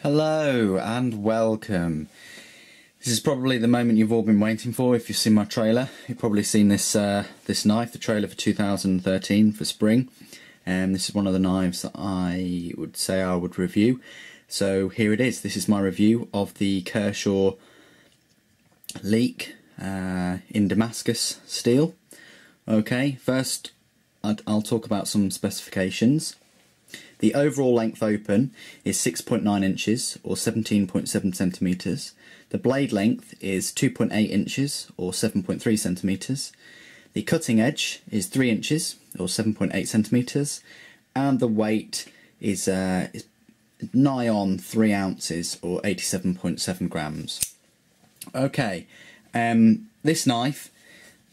Hello and welcome. This is probably the moment you've all been waiting for if you've seen my trailer. You've probably seen this this knife, the trailer for 2013 for spring. This is one of the knives that I would say I would review. So here it is. This is my review of the Kershaw Leek in Damascus steel. Okay, first I'll talk about some specifications. The overall length open is 6.9 inches or 17.7 centimetres. The blade length is 2.8 inches or 7.3 centimetres. The cutting edge is 3 inches or 7.8 centimetres. And the weight is nigh on 3 ounces or 87.7 grams. Okay, this knife,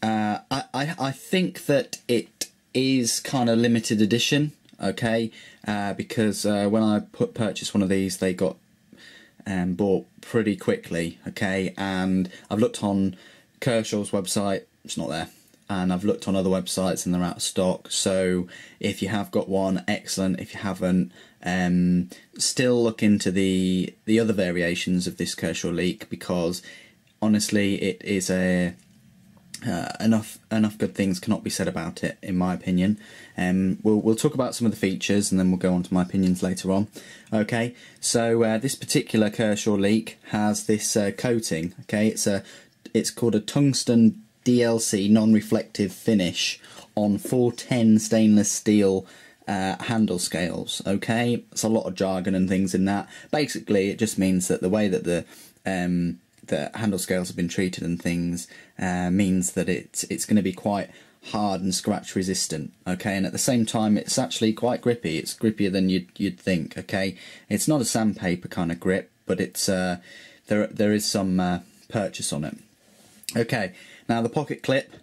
I think that it is kind of limited edition. Okay, because when I purchased one of these, they got bought pretty quickly. Okay, and I've looked on Kershaw's website, it's not there, and I've looked on other websites and they're out of stock. So if you have got one, excellent. If you haven't, still look into the other variations of this Kershaw Leek, because honestly, it is enough good things cannot be said about it, in my opinion. We'll talk about some of the features and then we'll go on to my opinions later on. Okay, so this particular Kershaw Leek has this coating. Okay, it's called a tungsten DLC non-reflective finish on 410 stainless steel handle scales. Okay, it's a lot of jargon and things in that. Basically, it just means that the way that the handle scales have been treated and things means that it's going to be quite hard and scratch resistant. Okay, and at the same time it's actually quite grippy. It's grippier than you'd think. Okay, it's not a sandpaper kind of grip, but it's there is some purchase on it. Okay, now the pocket clip,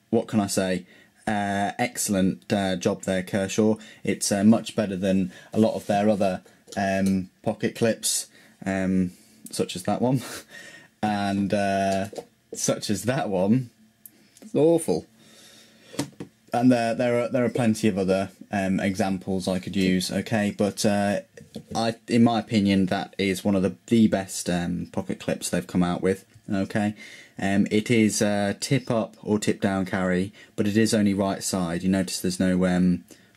what can I say? Excellent job there, Kershaw. It's much better than a lot of their other pocket clips, such as that one, and such as that one. It's awful. And there are plenty of other examples I could use. Okay, but in my opinion, that is one of the best pocket clips they've come out with. Okay, it is tip up or tip down carry, but it is only right side. You notice there's no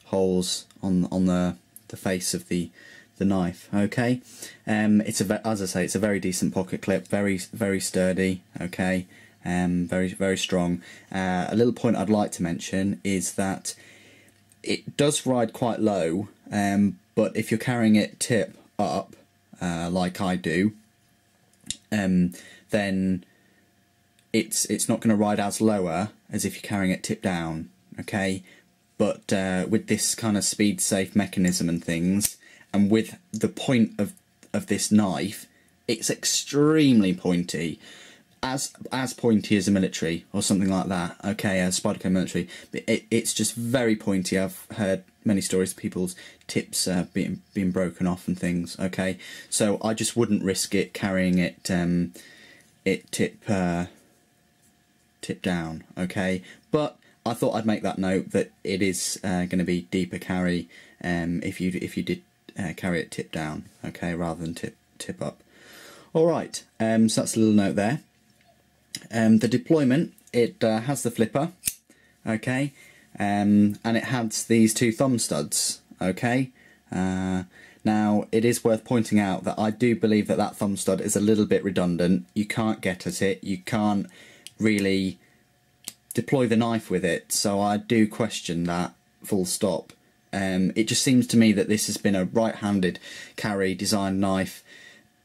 holes on the face of the knife. Okay, as I say, it's a very decent pocket clip, very sturdy. Okay, very strong. A little point I'd like to mention is that it does ride quite low, but if you're carrying it tip up, like I do, then it's not going to ride as lower as if you're carrying it tip down. Okay, but with this kind of speed safe mechanism and things, and with the point of this knife, it's extremely pointy, as pointy as a military or something like that. Okay, a Spyderco military, but it's just very pointy. I've heard many stories of people's tips being broken off and things. Okay, so I just wouldn't risk it carrying it tip down. Okay, but I thought I'd make that note that it is going to be deeper carry if you did carry it tip down. Okay, rather than tip up. All right, so that's a little note there. The deployment, it has the flipper. Okay, and it has these 2 thumb studs. Okay, now it is worth pointing out that I do believe that thumb stud is a little bit redundant. You can't get at it, you can't really deploy the knife with it, so I do question that, full stop. It just seems to me that this has been a right-handed carry designed knife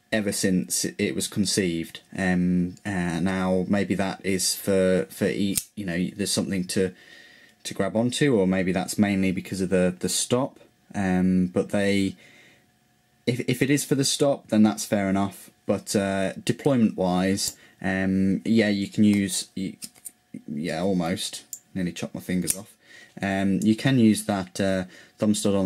ever since it was conceived. Now maybe that is for you know, there's something to grab onto, or maybe that's mainly because of the stop. But if it is for the stop, then that's fair enough. But deployment wise, yeah, you can use, yeah, almost nearly chopped my fingers off. You can use that thumb stud on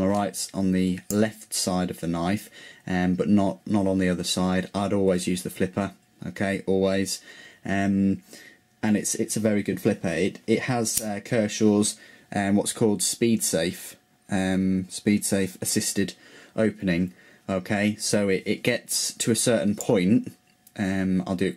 the left side of the knife, but not on the other side. I'd always use the flipper. Okay, always. And it's a very good flipper. It has Kershaw's what's called speed safe assisted opening Okay, so it gets to a certain point. I'll do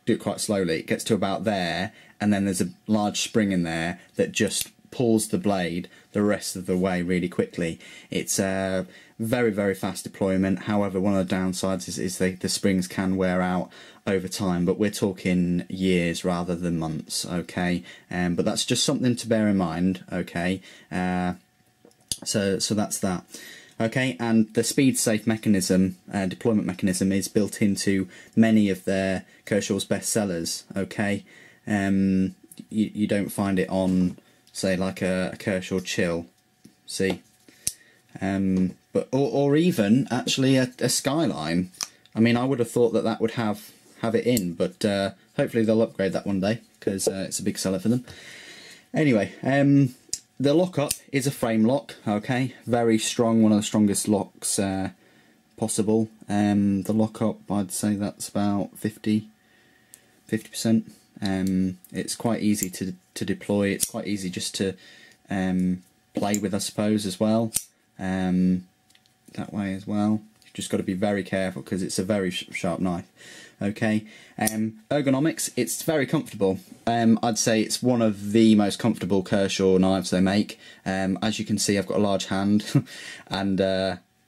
it quite slowly. It gets to about there, and then there's a large spring in there that just pulls the blade the rest of the way really quickly. It's a very, very fast deployment. However, one of the downsides is the springs can wear out over time, but we're talking years rather than months. Okay, but that's just something to bear in mind. Okay, so that's that. Okay, and the speed safe mechanism, deployment mechanism, is built into many of their Kershaw's best sellers. Okay, you don't find it on, say, like a Kershaw Chill, see, but or even actually a Skyline. I mean, I would have thought that would have it in, but hopefully they'll upgrade that one day, because it's a big seller for them. Anyway, the lockup is a frame lock. Okay, very strong, one of the strongest locks possible. The lockup, I'd say that's about 50%. It's quite easy to deploy. It's quite easy just to play with, I suppose, as well. That way as well. You've just got to be very careful, because it's a very sharp knife. Okay, ergonomics, it's very comfortable. I'd say it's one of the most comfortable Kershaw knives they make. As you can see, I've got a large hand, and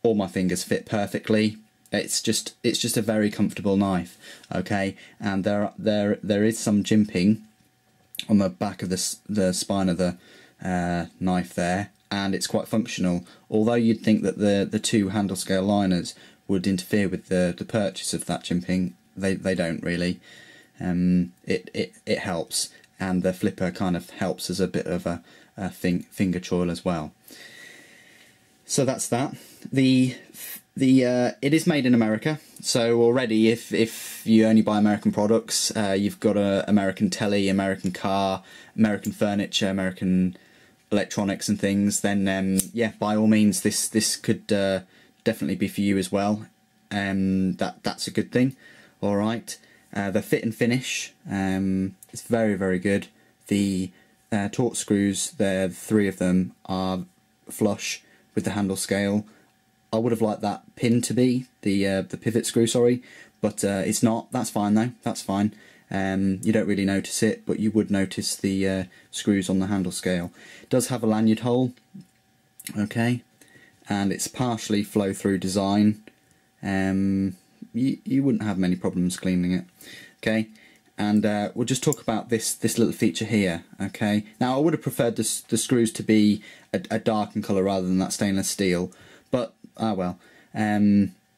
all my fingers fit perfectly. It's just a very comfortable knife. Okay, and there is some jimping on the back of the spine of the knife there, and it's quite functional. Although you'd think that the two handle scale liners would interfere with the purchase of that jimping, they don't really. It helps, and the flipper kind of helps as a bit of a finger choil as well. So that's that. It is made in America, so already if you only buy American products, you've got American telly, American car, American furniture, American electronics and things, then yeah, by all means this could definitely be for you as well. That's a good thing. All right, the fit and finish is very, very good. The torque screws, there, 3 of them, are flush with the handle scale. I would have liked that pin to be the pivot screw, sorry, but it's not. That's fine though. That's fine. You don't really notice it, but you would notice the screws on the handle scale. It does have a lanyard hole, okay, and it's partially flow-through design. You wouldn't have many problems cleaning it, okay. And we'll just talk about this little feature here, okay. Now, I would have preferred the screws to be a darkened colour rather than that stainless steel, but well.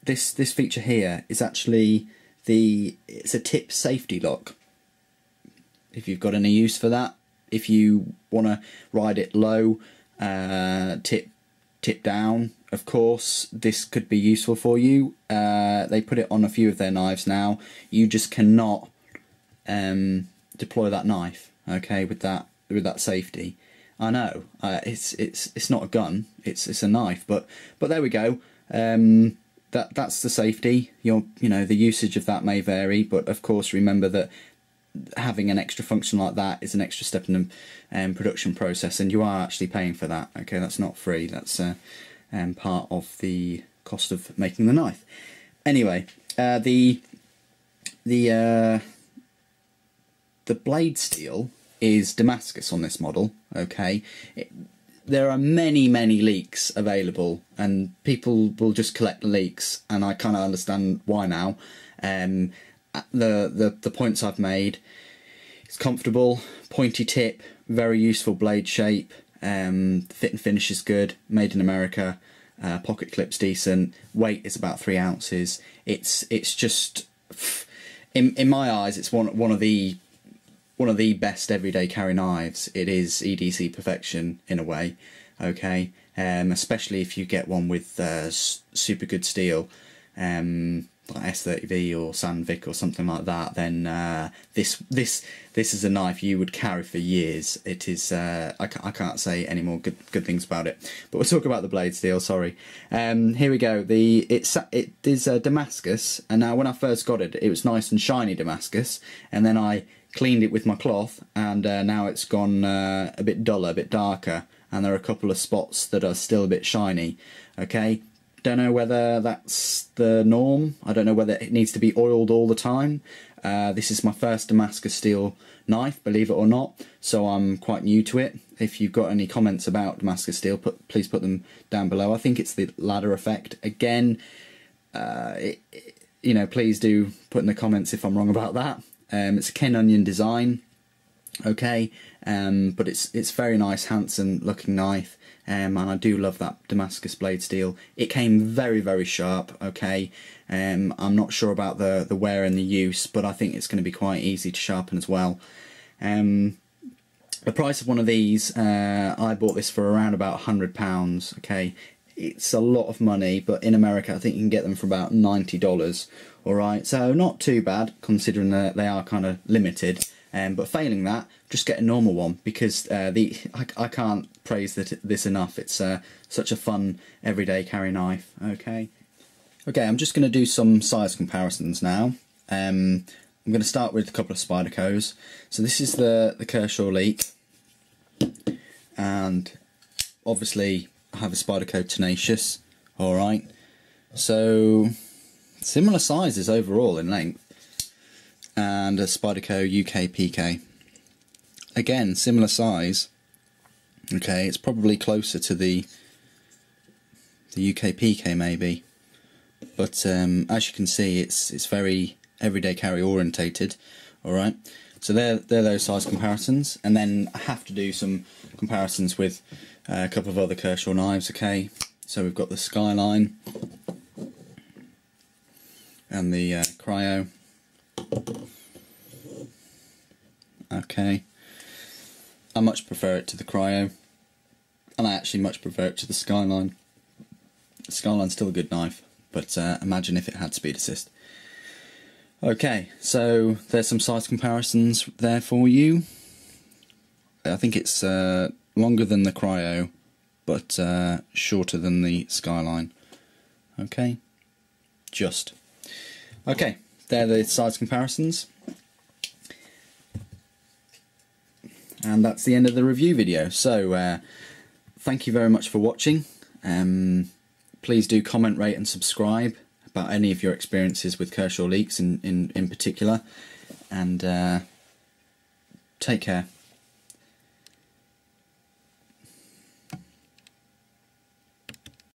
This feature here is actually it's a tip safety lock. If you've got any use for that, if you want to ride it low, tip down, of course, this could be useful for you. They put it on a few of their knives now. You just cannot deploy that knife, okay, with that safety. I know it's not a gun, it's a knife, but there we go. That's the safety. You know, the usage of that may vary, but of course remember that having an extra function like that is an extra step in the production process, and you are actually paying for that. Okay, that's not free. That's part of the cost of making the knife. Anyway, the blade steel is Damascus on this model. Okay, there are many leaks available, and people will just collect the leaks, and I kind of understand why now. The points I've made, it's comfortable, pointy tip, very useful blade shape, fit and finish is good, made in America, pocket clip's decent, weight is about 3 ounces. It's just, in my eyes, it's one of the best everyday carry knives. It is EDC perfection in a way, okay, especially if you get one with super good steel, like S30V or Sandvik or something like that, then this is a knife you would carry for years. It is I can't say any more good things about it, but we'll talk about the blade steel. Sorry. Here we go. It is Damascus, and now when I first got it, it was nice and shiny Damascus, and then I cleaned it with my cloth, and now it's gone a bit duller, a bit darker, and there are a couple of spots that are still a bit shiny. Okay, Don't know whether that's the norm. I don't know whether it needs to be oiled all the time. This is my first Damascus steel knife, believe it or not, so I'm quite new to it. If you've got any comments about Damascus steel, please put them down below. I think it's the ladder effect. Again, you know, please do put in the comments if I'm wrong about that. It's a Ken Onion design, okay, but it's very nice, handsome looking knife, and I do love that Damascus blade steel. It came very, very sharp, okay. I'm not sure about the wear and the use, but I think it's going to be quite easy to sharpen as well. The price of one of these, I bought this for around about £100, okay. It's a lot of money, but in America I think you can get them for about $90. Alright, so not too bad considering that they are kind of limited. But failing that, just get a normal one, because I can't praise this enough. It's such a fun everyday carry knife. Okay, I'm just going to do some size comparisons now. I'm going to start with a couple of Spydercos. So this is the Kershaw Leek, and obviously I have a Spyderco Tenacious. Alright, so similar sizes overall in length, and a Spyderco UK PK. Again, similar size. Okay, it's probably closer to the UK PK maybe, but as you can see, it's very everyday carry orientated. All right, so they're those size comparisons, and then I have to do some comparisons with a couple of other Kershaw knives. Okay, so we've got the Skyline and the Cryo. Okay, I much prefer it to the Cryo, and I actually much prefer it to the Skyline. The Skyline's still a good knife, but imagine if it had speed assist. Okay, so there's some size comparisons there for you. I think it's longer than the Cryo, but shorter than the Skyline. Okay, okay, they're the size comparisons. And that's the end of the review video. So thank you very much for watching. Please do comment, rate and subscribe about any of your experiences with Kershaw Leeks in particular. And take care.